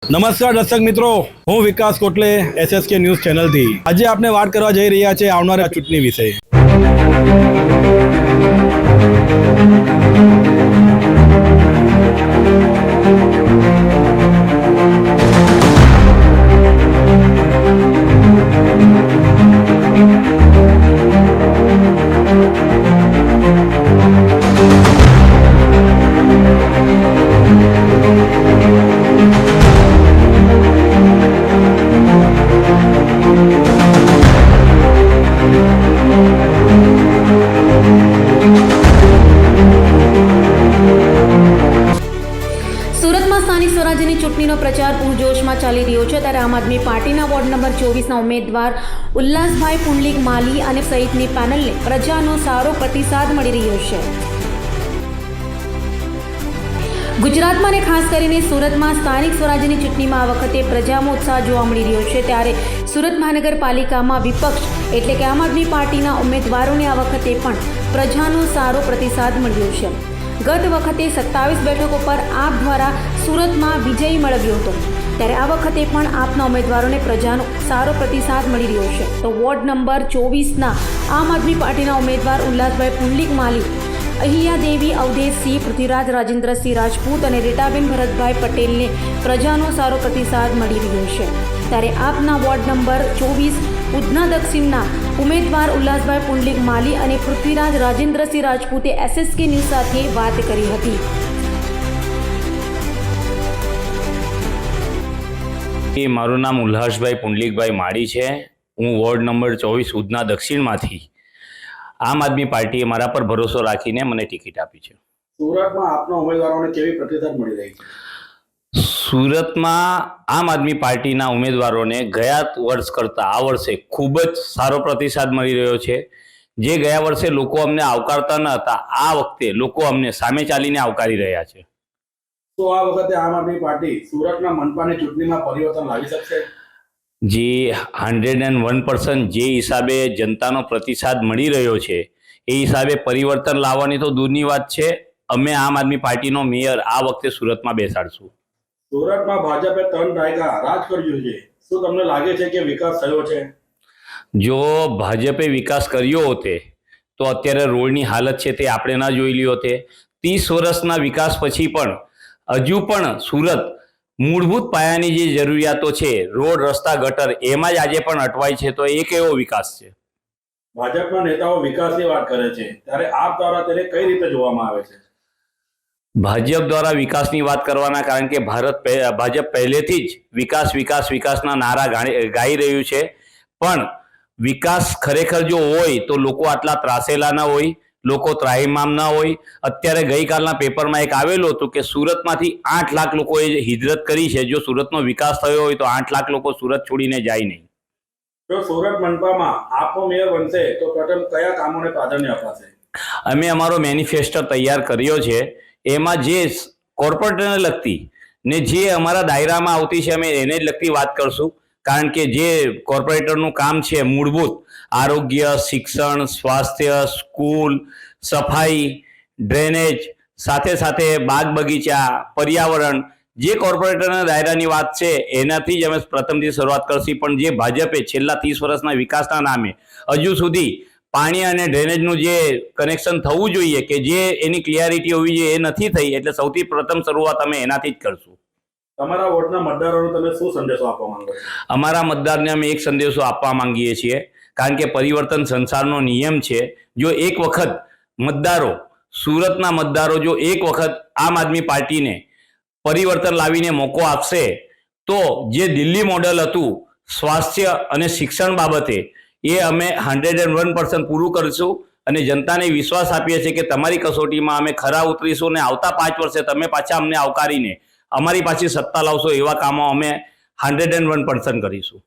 નમસ્કાર દર્શક મિત્રો, હું વિકાસ કોટલે SSK ન્યૂઝ ચેનલથી. આજે આપણે વાત કરવા જઈ રહ્યા છે આવનારા ચૂંટણી વિશે. સુરતમાં સ્થાનિક સ્વરાજ્યની ચૂંટણીનો પ્રચાર પૂરજોશમાં ચાલી રહ્યો છે ત્યારે આમ આદમી પાર્ટીના વોર્ડ નંબર 24ના ઉમેદવાર ઉલ્લાસભાઈ પુંડલિક માલી અને સહિતની પેનલને પ્રજાનો સારો પ્રતિસાદ મળી રહ્યો છે. ગુજરાતમાં અને ખાસ કરીને સુરતમાં સ્થાનિક સ્વરાજ્યની ચૂંટણીમાં આ વખતે પ્રજામાં ઉત્સાહ જોવા મળી રહ્યો છે ત્યારે સુરત મહાનગરપાલિકામાં વિપક્ષ એટલે કે આમ આદમી પાર્ટીના ઉમેદવારોને આ વખતે પણ પ્રજાનો સારો પ્રતિસાદ મળ્યો છે. ગત વખતે 27 બેઠકો પર આપ દ્વારા સુરતમાં વિજય મેળવ્યો હતો ત્યારે આ વખતે પણ આપના ઉમેદવારોને પ્રજાનો સારો પ્રતિસાદ મળી રહ્યો છે. તો વોર્ડ નંબર 24ના આમ આદમી પાર્ટીના ઉમેદવાર ઉલ્લાસભાઈ પુંડલિક માલી, અહિયા દેવી અવધેશસિંહ, પૃથ્વીરાજ રાજેન્દ્રસિંહ રાજપૂત અને રીટાબેન ભરતભાઈ પટેલને પ્રજાનો સારો પ્રતિસાદ મળી રહ્યો છે ત્યારે આપના વોર્ડ નંબર 24 ઉધના દક્ષિણના ઉમેદવાર ઉલ્લાસભાઈ પુંડલિક માલી અને પૃથ્વીરાજ રાજેન્દ્રસિંહ રાજપૂતે SSK ન્યૂઝ સાથે વાત કરી હતી. મારું નામ ઉલ્લાસભાઈ પુંડલિકભાઈ માળી છે. હું વોર્ડ નંબર 24 ઉધના દક્ષિણમાંથી આમ આદમી પાર્ટીએ મારા પર ભરોસો રાખીને મને ટિકિટ આપી છે. સુરતમાં આપના ઉમેદવારોને કેવી પ્રતિસાદ મળી રહી છે? સુરતમાં આમ આદમી પાર્ટીના ઉમેદવારોને ગયા વર્ષ કરતાં આ વર્ષે ખૂબ જ સારો પ્રતિસાદ મળી રહ્યો છે. જે ગયા વર્ષે લોકો અમને આવકારતા ન હતા, આ વખતે લોકો અમને સામે ચાલીને આવકારી રહ્યા છે. તો આ વખતે આમ આદમી પાર્ટી સુરતના મનપાની ચૂંટણીમાં પરિવર્તન લાવી શકશે? જે 101% જે હિસાબે જનતાનો પ્રતિસાદ મળી રહ્યો છે એ હિસાબે પરિવર્તન લાવવાની તો દૂરની વાત છે. અમે આમ આદમી પાર્ટીનો મેયર આ વખતે સુરતમાં બેસાડશું. સુરતમાં ભાજપે 3 દાયકા રાજ કર્યું છે. શું તમને લાગે છે કે વિકાસ થયો છે? જો ભાજપે વિકાસ કર્યો હોતે તો અત્યારે રોડની હાલત છે તે આપણે ના જોઈ લી હોતે. 30 વર્ષના વિકાસ પછી પણ હજુ પણ સુરત મૂળભૂત પાયાની જે જરૂરિયાતો છે, રોડ, રસ્તા, ગટર, એમાં જ આજે પણ અટવાય છે. તો એ કેવો વિકાસ છે? ભાજપના નેતાઓ વિકાસની વાત કરે છે ત્યારે આપ દ્વારા તેને કઈ રીતે જોવામાં આવે છે? ભાજપ દ્વારા વિકાસની વાત કરવાના કારણ કે ભાજપ પહેલેથી જ વિકાસના નારા ગાઈ રહ્યું છે. પણ વિકાસ ખરેખર જો હોય તો લોકો આટલા ત્રાસેલા ના હોય, લોકો ત્રાહિમામ ના હોય. અત્યારે ગઈકાલના પેપરમાં એક આવેલું હતું કે સુરતમાંથી 8 લાખ લોકોએ હિજરત કરી છે. જો સુરતનો વિકાસ થયો હોય તો 8 લાખ લોકો સુરત છોડીને જાય નહીં. જો સુરત મનપામાં આપનો મેયર બનશે તો પ્રથમ કયા કામોને પ્રાધાન્ય અપાશે? અમે અમારો મેનિફેસ્ટો તૈયાર કર્યો છે. એમાં જે કોર્પોરેટરને લગતી ને જે અમારા દાયરામાં આવતી છે અમે એને જ લગતી વાત કરશું. કારણ કે જે કોર્પોરેટરનું કામ છે મૂળભૂત આરોગ્ય, શિક્ષણ, સ્વાસ્થ્ય, સ્કૂલ, સફાઈ, ડ્રેનેજ, સાથે સાથે બાગ બગીચા, પર્યાવરણ, જે કોર્પોરેટરના દાયરાની વાત છે એનાથી જ અમે પ્રથમથી શરૂઆત કરશી. પણ જે ભાજપે છેલ્લા 30 વર્ષના વિકાસના નામે હજુ સુધી પાણી અને ડ્રેનેજનું જે કનેક્શન થવું જોઈએ કે જે એની ક્લિયરિટી હોવી જોઈએ એ નથી થઈ. એટલે સૌથી પ્રથમ શરૂઆત અમે એનાથી જ કરશું. તમારા વોર્ડના મતદારોને તમે શું સંદેશો આપવા માંગો છો? અમારા મતદારને અમે એક સંદેશો આપવા માંગીએ છીએ કારણ કે પરિવર્તન સંસારનો નિયમ છે. જો એક વખત મતદારો, સુરતના મતદારો જો એક વખત આમ આદમી પાર્ટીને પરિવર્તન લાવીને મોકો આપશે તો જે દિલ્હી મોડેલ હતું સ્વાસ્થ્ય અને શિક્ષણ બાબતે એ અમે 101% પૂરું કરીશું અને જનતાને વિશ્વાસ આપીએ છીએ કે તમારી કસોટીમાં અમે ખરા ઉતરીશું અને આવતા 5 વર્ષે તમે પાછા અમને આવકારીને અમારી પાછી સત્તા લાવશો એવા કામો અમે 101% કરીશું.